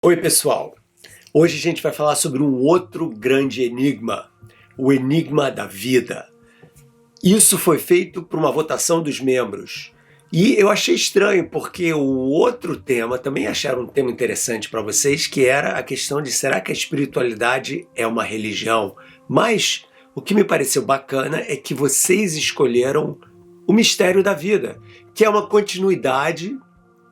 Oi, pessoal! Hoje a gente vai falar sobre um outro grande enigma, o enigma da vida. Isso foi feito por uma votação dos membros. E eu achei estranho, porque o outro tema, também acharam um tema interessante para vocês, que era a questão de será que a espiritualidade é uma religião? Mas o que me pareceu bacana é que vocês escolheram o mistério da vida, que é uma continuidade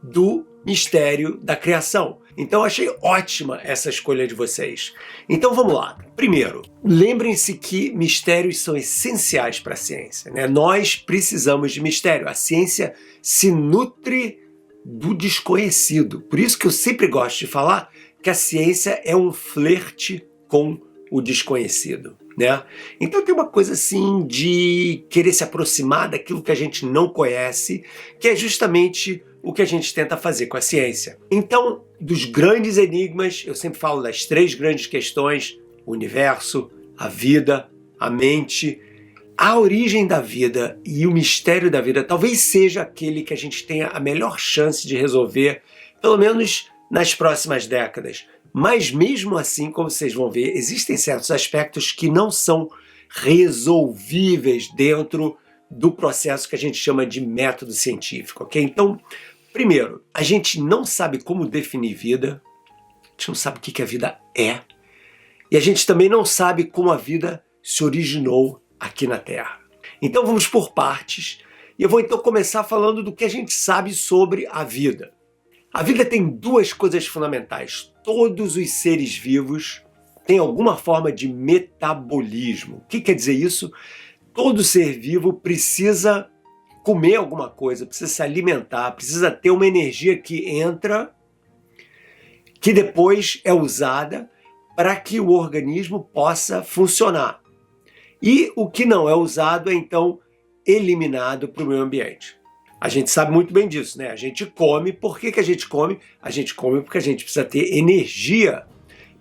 do mistério da criação. Então eu achei ótima essa escolha de vocês. Então vamos lá. Primeiro, lembrem-se que mistérios são essenciais para a ciência, né? Nós precisamos de mistério. A ciência se nutre do desconhecido. Por isso que eu sempre gosto de falar que a ciência é um flerte com o desconhecido, né? Então tem uma coisa assim de querer se aproximar daquilo que a gente não conhece, que é justamente o que a gente tenta fazer com a ciência. Então, dos grandes enigmas, eu sempre falo das três grandes questões: o universo, a vida, a mente. A origem da vida e o mistério da vida talvez seja aquele que a gente tenha a melhor chance de resolver, pelo menos nas próximas décadas. Mas mesmo assim, como vocês vão ver, existem certos aspectos que não são resolvíveis dentro do processo que a gente chama de método científico, ok? Então, primeiro, a gente não sabe como definir vida, a gente não sabe o que a vida é, e a gente também não sabe como a vida se originou aqui na Terra. Então vamos por partes, e eu vou então começar falando do que a gente sabe sobre a vida. A vida tem duas coisas fundamentais. Todos os seres vivos têm alguma forma de metabolismo. O que quer dizer isso? Todo ser vivo precisa comer alguma coisa, precisa se alimentar, precisa ter uma energia que entra, que depois é usada para que o organismo possa funcionar. E o que não é usado é então eliminado para o meio ambiente. A gente sabe muito bem disso, né? A gente come. Por que a gente come? A gente come porque a gente precisa ter energia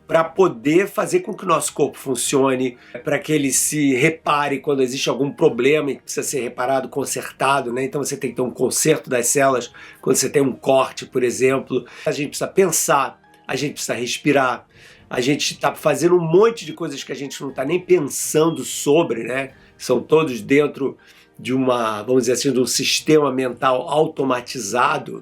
para poder fazer com que o nosso corpo funcione, para que ele se repare quando existe algum problema que precisa ser reparado, consertado, né? Então você tem que ter um conserto das células quando você tem um corte, por exemplo. A gente precisa pensar, a gente precisa respirar, a gente está fazendo um monte de coisas que a gente não está nem pensando sobre, né? São todos dentro de uma, vamos dizer assim, de um sistema mental automatizado,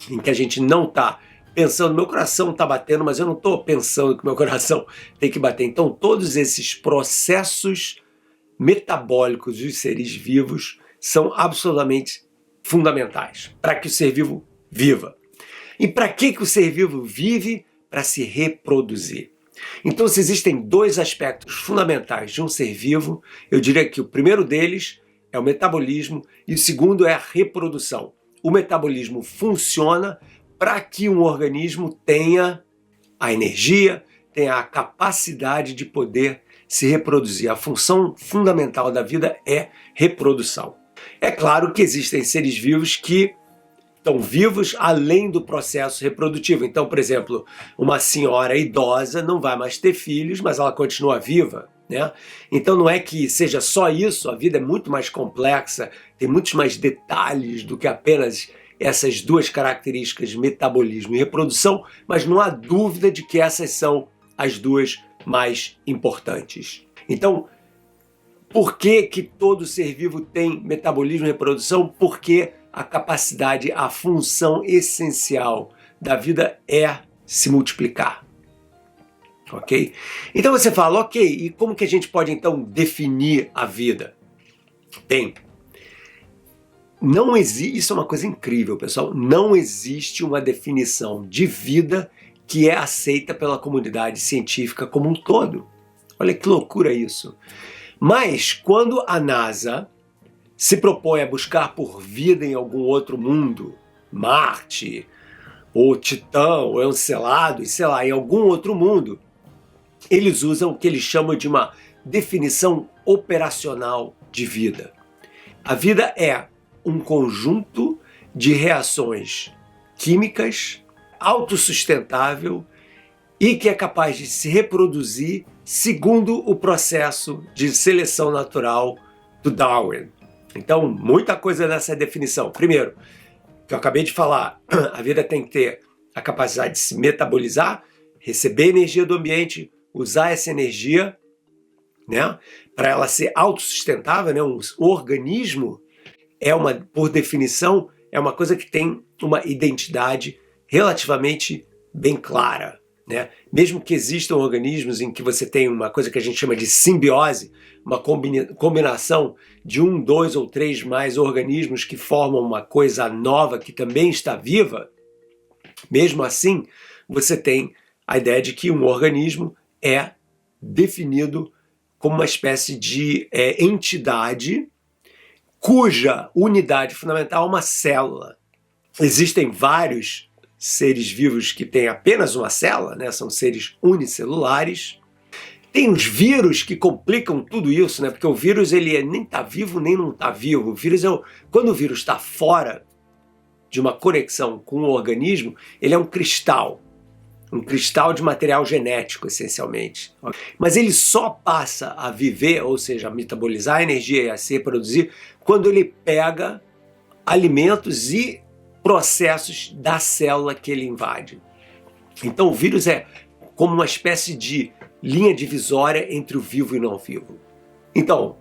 em que a gente não está pensando, meu coração está batendo, mas eu não estou pensando que meu coração tem que bater. Então, todos esses processos metabólicos dos seres vivos são absolutamente fundamentais para que o ser vivo viva. E para que o ser vivo vive? Para se reproduzir. Então, se existem dois aspectos fundamentais de um ser vivo, eu diria que o primeiro deles é o metabolismo e o segundo é a reprodução. O metabolismo funciona para que um organismo tenha a energia, tenha a capacidade de poder se reproduzir. A função fundamental da vida é reprodução. É claro que existem seres vivos que estão vivos além do processo reprodutivo. Então, por exemplo, uma senhora idosa não vai mais ter filhos, mas ela continua viva, né? Então não é que seja só isso, a vida é muito mais complexa, tem muitos mais detalhes do que apenas essas duas características, metabolismo e reprodução, mas não há dúvida de que essas são as duas mais importantes. Então, por que todo ser vivo tem metabolismo e reprodução? Porque a capacidade, a função essencial da vida é se multiplicar. Ok? Então você fala, ok, e como que a gente pode então definir a vida? Bem, não existe, isso é uma coisa incrível, pessoal, não existe uma definição de vida que é aceita pela comunidade científica como um todo. Olha que loucura isso. Mas quando a NASA se propõe a buscar por vida em algum outro mundo, Marte, ou Titã, ou Encelado, sei lá, em algum outro mundo, eles usam o que eles chamam de uma definição operacional de vida. A vida é um conjunto de reações químicas, autossustentável e que é capaz de se reproduzir segundo o processo de seleção natural do Darwin. Então, muita coisa nessa definição. Primeiro, que eu acabei de falar, a vida tem que ter a capacidade de se metabolizar, receber energia do ambiente, usar essa energia, né, para ela ser autossustentável, né? Um organismo por definição, é uma coisa que tem uma identidade relativamente bem clara, né? Mesmo que existam organismos em que você tem uma coisa que a gente chama de simbiose, uma combinação de 1, 2 ou 3 mais organismos que formam uma coisa nova que também está viva, mesmo assim, você tem a ideia de que um organismo é definido como uma espécie de entidade cuja unidade fundamental é uma célula. Existem vários seres vivos que têm apenas uma célula, né? São seres unicelulares. Tem os vírus que complicam tudo isso, né? Porque o vírus ele nem está vivo nem não está vivo. O vírus quando o vírus está fora de uma conexão com o organismo, ele é um cristal de material genético, essencialmente. Mas ele só passa a viver, ou seja, a metabolizar a energia e a se reproduzir, quando ele pega alimentos e processos da célula que ele invade. Então o vírus é como uma espécie de linha divisória entre o vivo e o não vivo. Então,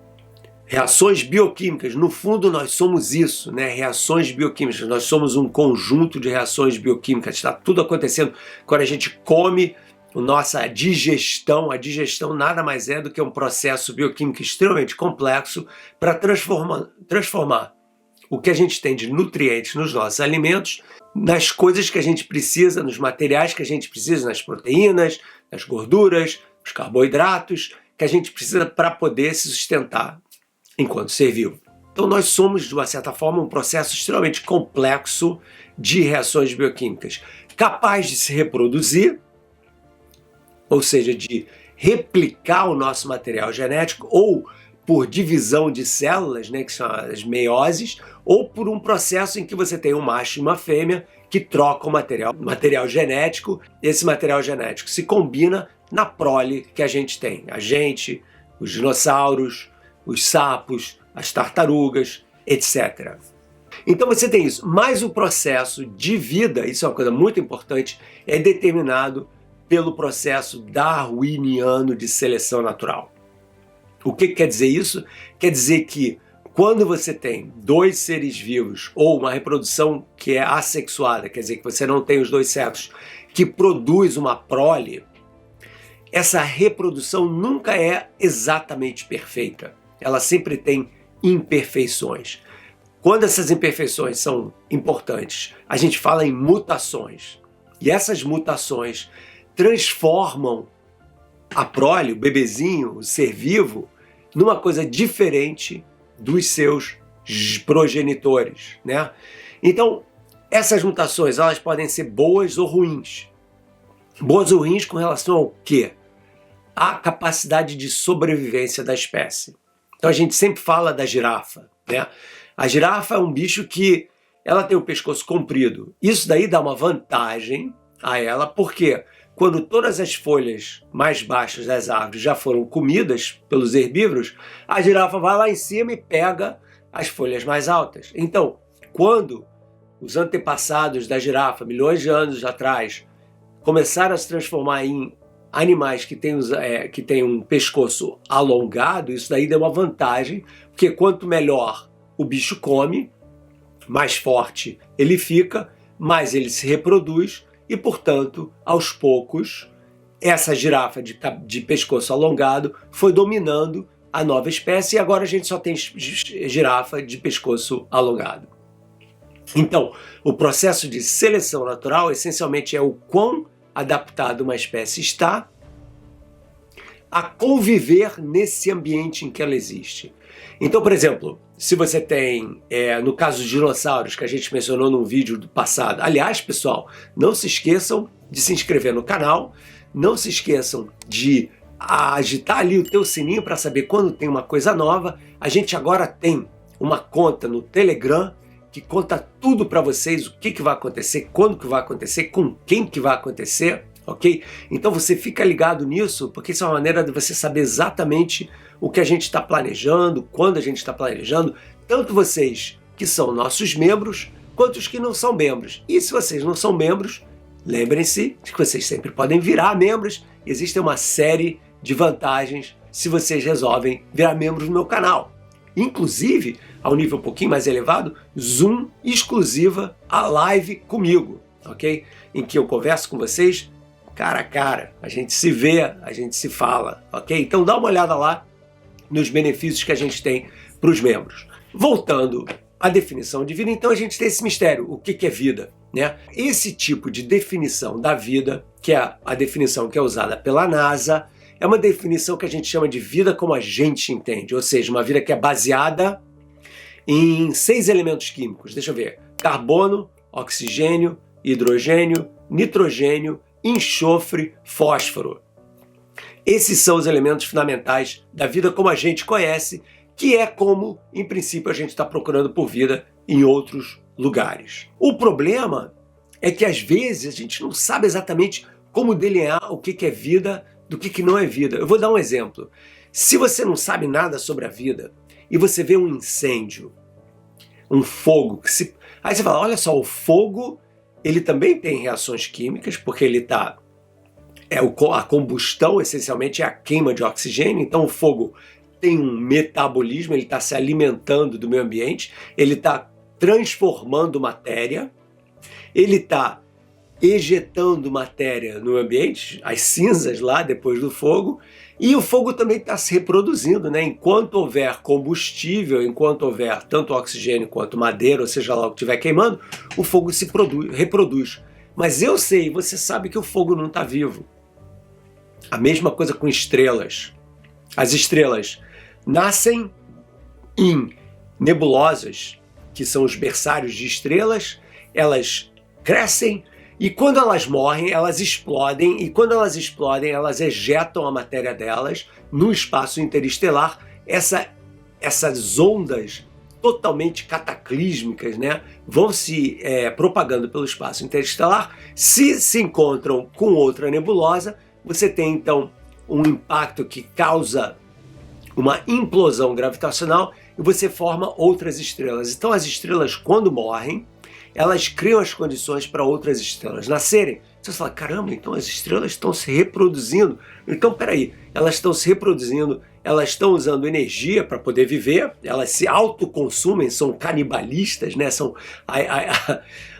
reações bioquímicas, no fundo nós somos isso, né? Reações bioquímicas, nós somos um conjunto de reações bioquímicas, está tudo acontecendo quando a gente come. A nossa digestão, a digestão nada mais é do que um processo bioquímico extremamente complexo para transformar o que a gente tem de nutrientes nos nossos alimentos, nas coisas que a gente precisa, nos materiais que a gente precisa, nas proteínas, nas gorduras, nos carboidratos, que a gente precisa para poder se sustentar enquanto ser vivo. Então nós somos, de uma certa forma, um processo extremamente complexo de reações bioquímicas, capaz de se reproduzir, ou seja, de replicar o nosso material genético, ou por divisão de células, né, que são as meioses, ou por um processo em que você tem um macho e uma fêmea que trocam material genético. Esse material genético se combina na prole que a gente tem. A gente, os dinossauros, os sapos, as tartarugas, etc. Então você tem isso. Mas o processo de vida, isso é uma coisa muito importante, é determinado pelo processo darwiniano de seleção natural. O que quer dizer isso? Quer dizer que quando você tem 2 seres vivos ou uma reprodução que é assexuada, quer dizer que você não tem os 2 sexos, que produz uma prole, essa reprodução nunca é exatamente perfeita. Ela sempre tem imperfeições. Quando essas imperfeições são importantes, a gente fala em mutações. E essas mutações transformam a prole, o bebezinho, o ser vivo, numa coisa diferente dos seus progenitores, né? Então, essas mutações, elas podem ser boas ou ruins. Boas ou ruins com relação ao quê? A capacidade de sobrevivência da espécie. Então a gente sempre fala da girafa, né? A girafa é um bicho que ela tem o pescoço comprido. Isso daí dá uma vantagem a ela, porque quando todas as folhas mais baixas das árvores já foram comidas pelos herbívoros, a girafa vai lá em cima e pega as folhas mais altas. Então, quando os antepassados da girafa, milhões de anos atrás, começaram a se transformar em animais que têm um pescoço alongado, isso daí deu uma vantagem, porque quanto melhor o bicho come, mais forte ele fica, mais ele se reproduz e, portanto, aos poucos, essa girafa de pescoço alongado foi dominando a nova espécie e agora a gente só tem girafa de pescoço alongado. Então, o processo de seleção natural essencialmente é o quão adaptado uma espécie está a conviver nesse ambiente em que ela existe. Então, por exemplo, se você tem, no caso dos dinossauros, que a gente mencionou num vídeo do passado. Aliás, pessoal, não se esqueçam de se inscrever no canal, não se esqueçam de agitar ali o teu sininho para saber quando tem uma coisa nova. A gente agora tem uma conta no Telegram que conta tudo para vocês, o que vai acontecer, quando que vai acontecer, com quem que vai acontecer, ok? Então você fica ligado nisso, porque isso é uma maneira de você saber exatamente o que a gente está planejando, quando a gente está planejando, tanto vocês que são nossos membros, quanto os que não são membros. E se vocês não são membros, lembrem-se de que vocês sempre podem virar membros. Existe uma série de vantagens se vocês resolvem virar membros no meu canal. Inclusive, a um nível um pouquinho mais elevado, Zoom exclusiva a live comigo, ok? Em que eu converso com vocês cara a cara, a gente se vê, a gente se fala, ok? Então dá uma olhada lá nos benefícios que a gente tem para os membros. Voltando à definição de vida, então a gente tem esse mistério, o que é vida, né? Esse tipo de definição da vida, que é a definição que é usada pela NASA, é uma definição que a gente chama de vida como a gente entende, ou seja, uma vida que é baseada em 6 elementos químicos, deixa eu ver, carbono, oxigênio, hidrogênio, nitrogênio, enxofre, fósforo. Esses são os elementos fundamentais da vida como a gente conhece, que é como, em princípio, a gente está procurando por vida em outros lugares. O problema é que, às vezes, a gente não sabe exatamente como delinear o que é vida do que não é vida. Eu vou dar um exemplo. Se você não sabe nada sobre a vida e você vê um incêndio, um fogo, aí você fala, olha só, o fogo ele também tem reações químicas, porque ele está... a combustão, essencialmente, é a queima de oxigênio, então o fogo tem um metabolismo, ele está se alimentando do meio ambiente, ele está transformando matéria, ele está ejetando matéria no ambiente, as cinzas lá depois do fogo, e o fogo também está se reproduzindo, né? Enquanto houver combustível, enquanto houver tanto oxigênio quanto madeira, ou seja lá o que estiver queimando, o fogo se reproduz. Mas eu sei, você sabe que o fogo não está vivo. A mesma coisa com estrelas. As estrelas nascem em nebulosas, que são os berçários de estrelas, elas crescem, e quando elas morrem, elas explodem, e quando elas explodem, elas ejetam a matéria delas no espaço interestelar. Essas ondas totalmente cataclísmicas, né, vão se propagando pelo espaço interestelar. Se encontram com outra nebulosa, você tem então um impacto que causa uma implosão gravitacional e você forma outras estrelas. Então as estrelas, quando morrem, elas criam as condições para outras estrelas nascerem. Você fala, caramba, então as estrelas estão se reproduzindo. Então, peraí, elas estão se reproduzindo, elas estão usando energia para poder viver, elas se autoconsumem, são canibalistas, né?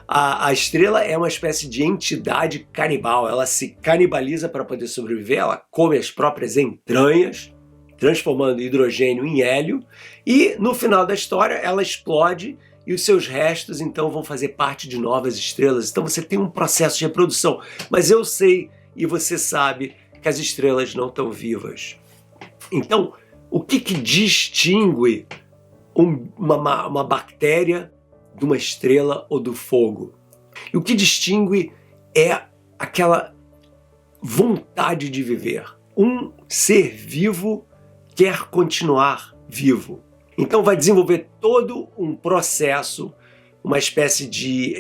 A estrela é uma espécie de entidade canibal, ela se canibaliza para poder sobreviver, ela come as próprias entranhas, transformando hidrogênio em hélio, e no final da história ela explode e os seus restos então vão fazer parte de novas estrelas. Então você tem um processo de reprodução. Mas eu sei e você sabe que as estrelas não estão vivas. Então, o que distingue uma bactéria de uma estrela ou do fogo? E o que distingue é aquela vontade de viver. Um ser vivo quer continuar vivo. Então vai desenvolver todo um processo, uma espécie de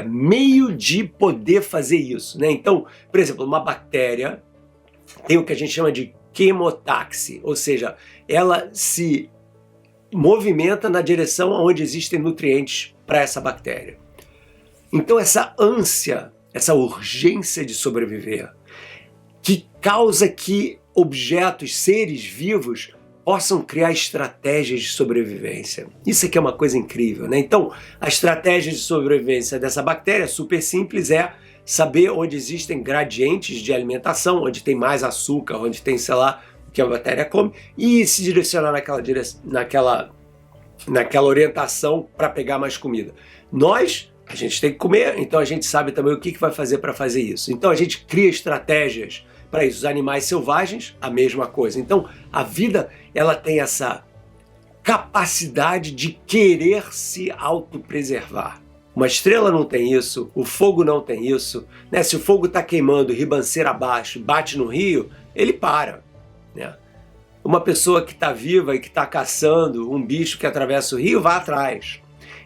meio de poder fazer isso, né? Então, por exemplo, uma bactéria tem o que a gente chama de quemotaxi, ou seja, ela se movimenta na direção onde existem nutrientes para essa bactéria. Então essa ânsia, essa urgência de sobreviver, que causa que objetos, seres vivos, possam criar estratégias de sobrevivência. Isso aqui é uma coisa incrível, né? Então, a estratégia de sobrevivência dessa bactéria, super simples, é saber onde existem gradientes de alimentação, onde tem mais açúcar, onde tem, sei lá, o que a bactéria come, e se direcionar naquela orientação para pegar mais comida. A gente tem que comer, então a gente sabe também o que vai fazer para fazer isso. Então a gente cria estratégias para isso. Os animais selvagens, a mesma coisa. Então a vida, ela tem essa capacidade de querer se autopreservar. Uma estrela não tem isso, o fogo não tem isso, né? Se o fogo está queimando ribanceira abaixo, bate no rio, ele para, né? Uma pessoa que está viva e que está caçando um bicho que atravessa o rio, vai atrás.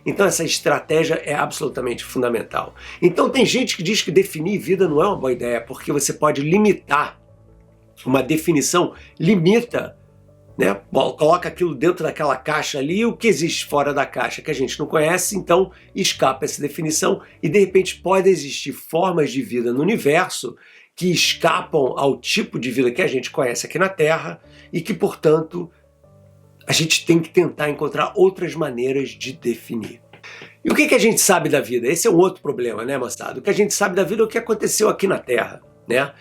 Então essa estratégia é absolutamente fundamental. Então tem gente que diz que definir vida não é uma boa ideia, porque você pode limitar. Uma definição limita né? Coloca aquilo dentro daquela caixa ali, o que existe fora da caixa que a gente não conhece, então escapa essa definição e de repente pode existir formas de vida no universo que escapam ao tipo de vida que a gente conhece aqui na Terra e que, portanto, a gente tem que tentar encontrar outras maneiras de definir. E o que a gente sabe da vida? Esse é um outro problema, né, moçada? O que a gente sabe da vida é o que aconteceu aqui na Terra, né?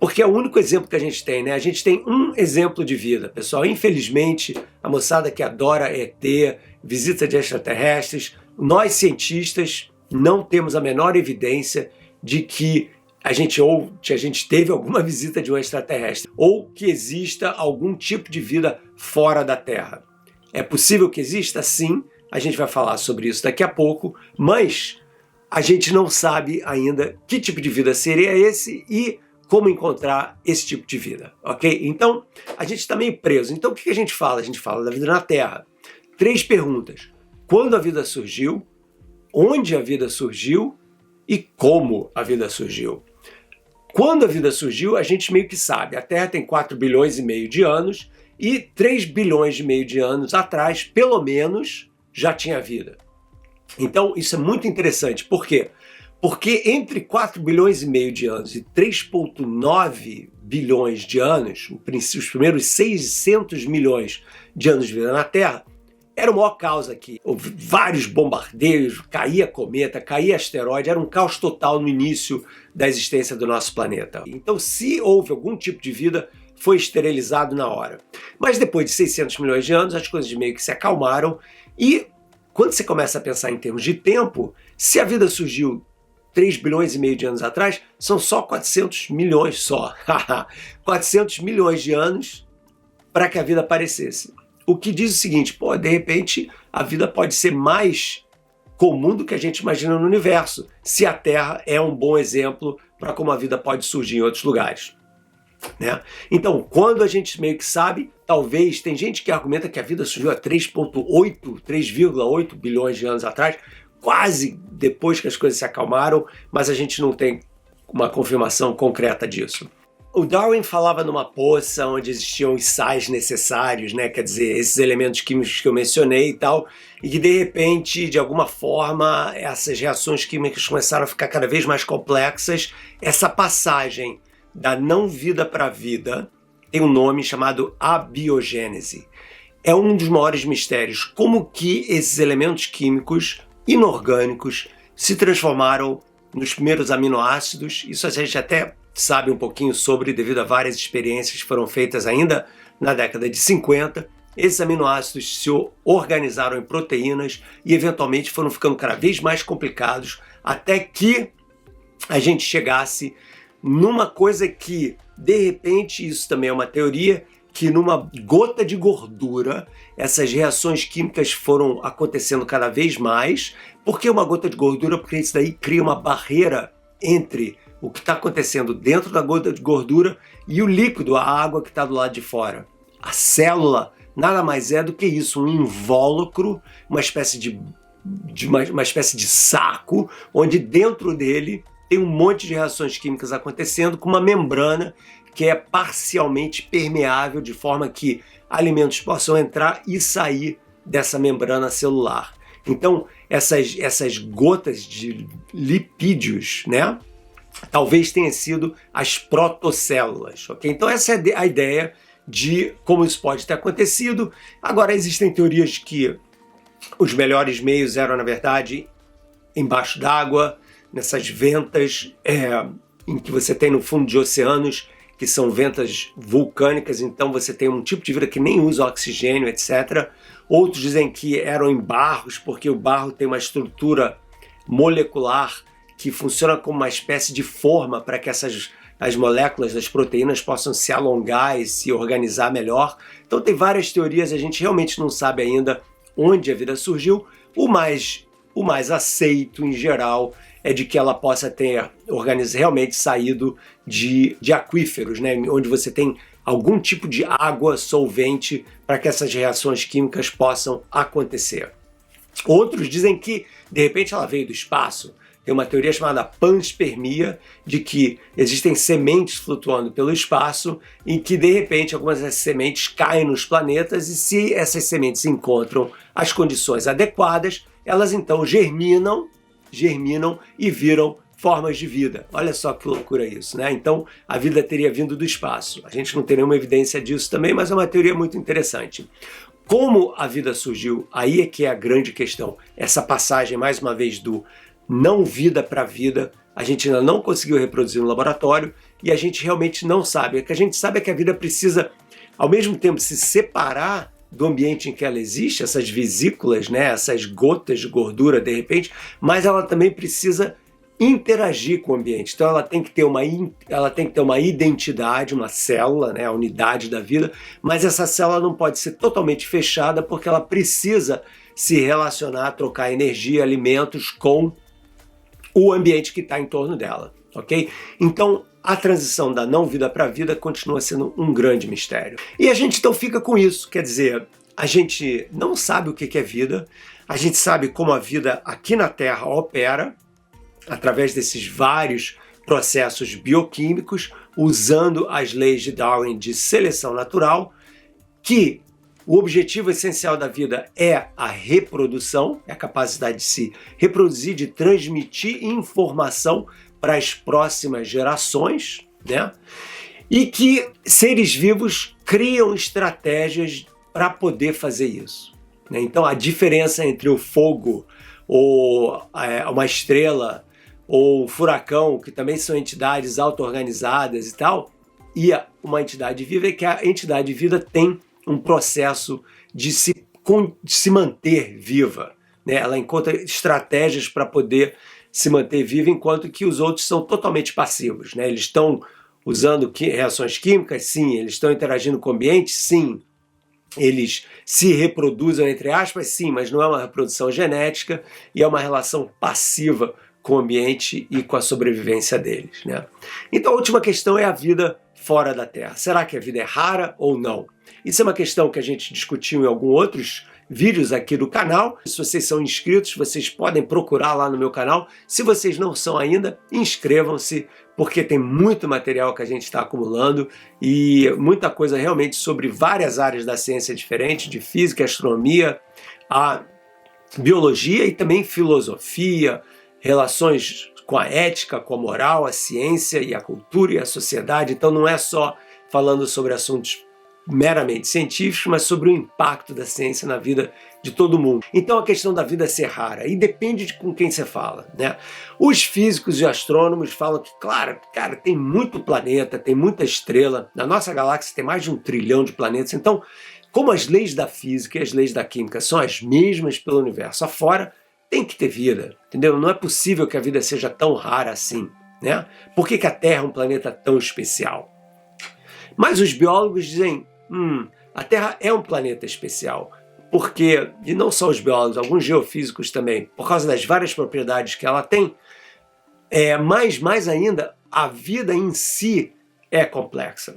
Porque é o único exemplo que a gente tem, né? A gente tem um exemplo de vida, pessoal. Infelizmente, a moçada que adora ET, visita de extraterrestres, nós cientistas não temos a menor evidência de que a gente teve alguma visita de um extraterrestre ou que exista algum tipo de vida fora da Terra. É possível que exista? Sim, a gente vai falar sobre isso daqui a pouco, mas a gente não sabe ainda que tipo de vida seria esse e como encontrar esse tipo de vida, ok? Então, a gente está meio preso. Então, o que a gente fala? A gente fala da vida na Terra. 3 perguntas. Quando a vida surgiu? Onde a vida surgiu? E como a vida surgiu? Quando a vida surgiu, a gente meio que sabe. A Terra tem 4 bilhões e meio de anos e 3 bilhões e meio de anos atrás, pelo menos, já tinha vida. Então, isso é muito interessante. Por quê? Porque entre 4 bilhões e meio de anos e 3,9 bilhões de anos, os primeiros 600 milhões de anos de vida na Terra, era o maior caos aqui. Houve vários bombardeios, caía cometa, caía asteroide, era um caos total no início da existência do nosso planeta. Então, se houve algum tipo de vida, foi esterilizado na hora. Mas depois de 600 milhões de anos, as coisas meio que se acalmaram e quando você começa a pensar em termos de tempo, se a vida surgiu 3 bilhões e meio de anos atrás, são só 400 milhões só. 400 milhões de anos para que a vida aparecesse. O que diz o seguinte, de repente a vida pode ser mais comum do que a gente imagina no universo, se a Terra é um bom exemplo para como a vida pode surgir em outros lugares, né? Então, quando a gente meio que sabe, talvez, tem gente que argumenta que a vida surgiu há 3,8 bilhões de anos atrás, quase depois que as coisas se acalmaram, mas a gente não tem uma confirmação concreta disso. O Darwin falava numa poça onde existiam os sais necessários, né? Quer dizer, esses elementos químicos que eu mencionei e tal, e que de repente, de alguma forma, essas reações químicas começaram a ficar cada vez mais complexas. Essa passagem da não-vida para a vida tem um nome chamado abiogênese. É um dos maiores mistérios, como que esses elementos químicos inorgânicos se transformaram nos primeiros aminoácidos. Isso a gente até sabe um pouquinho sobre devido a várias experiências que foram feitas ainda na década de 50. Esses aminoácidos se organizaram em proteínas e eventualmente foram ficando cada vez mais complicados até que a gente chegasse numa coisa que, de repente, isso também é uma teoria, que numa gota de gordura, essas reações químicas foram acontecendo cada vez mais. Por que uma gota de gordura? Porque isso daí cria uma barreira entre o que está acontecendo dentro da gota de gordura e o líquido, a água que está do lado de fora. A célula nada mais é do que isso, um invólucro, uma espécie de saco, onde dentro dele tem um monte de reações químicas acontecendo com uma membrana que é parcialmente permeável, de forma que alimentos possam entrar e sair dessa membrana celular. Então, essas gotas de lipídios, né, talvez tenham sido as protocélulas, ok? Então, essa é a ideia de como isso pode ter acontecido. Agora, existem teorias de que os melhores meios eram, na verdade, embaixo d'água, nessas ventas em que você tem no fundo de oceanos, que são ventas vulcânicas, então você tem um tipo de vida que nem usa oxigênio, etc. Outros dizem que eram em barros, porque o barro tem uma estrutura molecular que funciona como uma espécie de forma para que as moléculas das proteínas possam se alongar e se organizar melhor. Então tem várias teorias, a gente realmente não sabe ainda onde a vida surgiu. O mais aceito em geral é de que ela possa ter realmente saído de aquíferos, né? Onde você tem algum tipo de água solvente para que essas reações químicas possam acontecer. Outros dizem que, de repente, ela veio do espaço. tem uma teoria chamada panspermia, de que existem sementes flutuando pelo espaço e que, de repente, algumas dessas sementes caem nos planetas e se essas sementes encontram as condições adequadas, elas então germinam e viram formas de vida. Olha só que loucura isso, né? Então, a vida teria vindo do espaço. A gente não tem nenhuma evidência disso também, mas é uma teoria muito interessante. Como a vida surgiu? Aí é que é a grande questão. Essa passagem, mais uma vez, do não vida para vida, a gente ainda não conseguiu reproduzir no laboratório e a gente realmente não sabe. O que a gente sabe é que a vida precisa, ao mesmo tempo, se separar do ambiente em que ela existe, essas vesículas, né, essas gotas de gordura, de repente, mas ela também precisa interagir com o ambiente. Então ela tem que ter uma identidade, uma célula, né, a unidade da vida, mas essa célula não pode ser totalmente fechada porque ela precisa se relacionar, trocar energia, alimentos com o ambiente que está em torno dela, ok? Então a transição da não vida para a vida continua sendo um grande mistério. E a gente então fica com isso, quer dizer, a gente não sabe o que é vida, a gente sabe como a vida aqui na Terra opera, através desses vários processos bioquímicos, usando as leis de Darwin de seleção natural, que o objetivo essencial da vida é a reprodução, é a capacidade de se reproduzir, de transmitir informação para as próximas gerações, né? E que seres vivos criam estratégias para poder fazer isso, né? Então a diferença entre o fogo ou uma estrela ou um furacão, que também são entidades auto-organizadas e tal, e uma entidade viva é que a entidade viva tem um processo de se manter viva, né? Ela encontra estratégias para poder se manter viva, enquanto que os outros são totalmente passivos, né? Eles estão usando reações químicas? Sim. Eles estão interagindo com o ambiente? Sim. Eles se reproduzem, entre aspas? Sim, mas não é uma reprodução genética e é uma relação passiva com o ambiente e com a sobrevivência deles, né? Então a última questão é a vida fora da Terra. Será que a vida é rara ou não? Isso é uma questão que a gente discutiu em alguns outros vídeos aqui do canal. Se vocês são inscritos, vocês podem procurar lá no meu canal. Se vocês não são ainda, inscrevam-se, porque tem muito material que a gente está acumulando e muita coisa realmente sobre várias áreas da ciência diferentes, de física, astronomia, a biologia e também filosofia, relações com a ética, com a moral, a ciência e a cultura e a sociedade. Então não é só falando sobre assuntos meramente científicos, mas sobre o impacto da ciência na vida de todo mundo. Então a questão da vida ser rara, e depende de com quem você fala, né? Os físicos e astrônomos falam que, claro, cara, tem muito planeta, tem muita estrela, na nossa galáxia tem mais de 1 trilhão de planetas, então, como as leis da física e as leis da química são as mesmas pelo universo afora, tem que ter vida, entendeu? Não é possível que a vida seja tão rara assim, né? Por que a Terra é um planeta tão especial? Mas os biólogos dizem, a Terra é um planeta especial, porque, e não só os biólogos, alguns geofísicos também, por causa das várias propriedades que ela tem, mas mais ainda, a vida em si é complexa.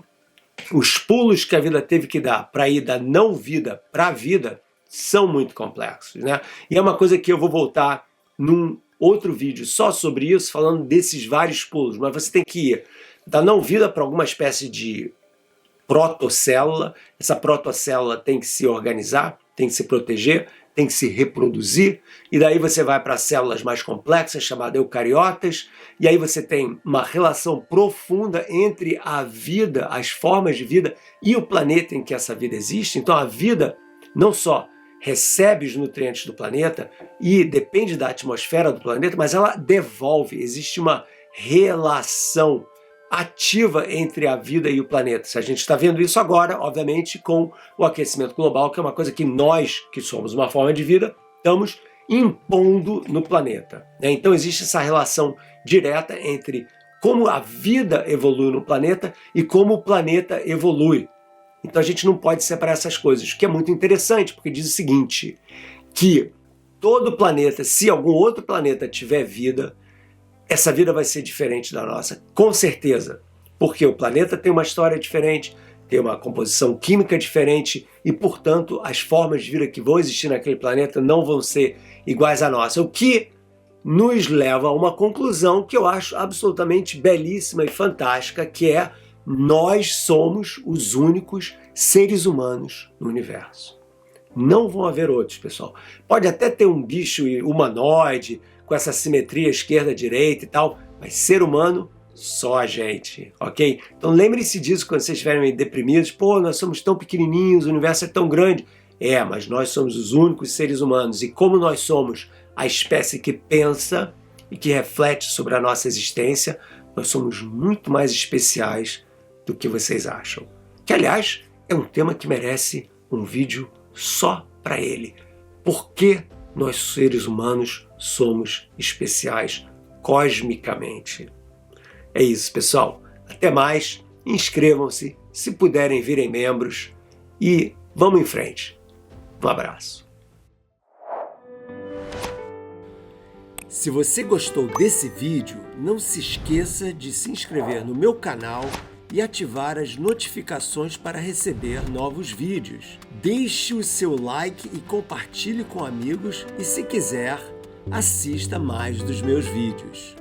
Os pulos que a vida teve que dar para ir da não vida para a vida são muito complexos, né? E é uma coisa que eu vou voltar num outro vídeo só sobre isso, falando desses vários pulos, mas você tem que ir da não vida para alguma espécie de protocélula. Essa protocélula tem que se organizar, tem que se proteger, tem que se reproduzir, e daí você vai para células mais complexas, chamadas eucariotas, e aí você tem uma relação profunda entre a vida, as formas de vida e o planeta em que essa vida existe. Então a vida não só recebe os nutrientes do planeta e depende da atmosfera do planeta, mas ela devolve. Existe uma relação ativa entre a vida e o planeta. Se a gente está vendo isso agora, obviamente, com o aquecimento global, que é uma coisa que nós, que somos uma forma de vida, estamos impondo no planeta, né? Então existe essa relação direta entre como a vida evolui no planeta e como o planeta evolui. Então a gente não pode separar essas coisas, o que é muito interessante, porque diz o seguinte, que todo planeta, se algum outro planeta tiver vida, essa vida vai ser diferente da nossa, com certeza, porque o planeta tem uma história diferente, tem uma composição química diferente e, portanto, as formas de vida que vão existir naquele planeta não vão ser iguais à nossa, o que nos leva a uma conclusão que eu acho absolutamente belíssima e fantástica, que é: nós somos os únicos seres humanos no universo. Não vão haver outros, pessoal. Pode até ter um bicho humanoide, com essa simetria esquerda-direita e tal, mas ser humano, só a gente, ok? Então lembre-se disso quando vocês estiverem meio deprimidos. Pô, nós somos tão pequenininhos, o universo é tão grande. Mas nós somos os únicos seres humanos, e como nós somos a espécie que pensa e que reflete sobre a nossa existência, nós somos muito mais especiais do que vocês acham. Que, aliás, é um tema que merece um vídeo só para ele. Por que nós, seres humanos, somos especiais cosmicamente? É isso, pessoal. Até mais. Inscrevam-se, se puderem virem membros, e vamos em frente. Um abraço. Se você gostou desse vídeo, não se esqueça de se inscrever no meu canal e ativar as notificações para receber novos vídeos. Deixe o seu like e compartilhe com amigos, e se quiser, assista mais dos meus vídeos.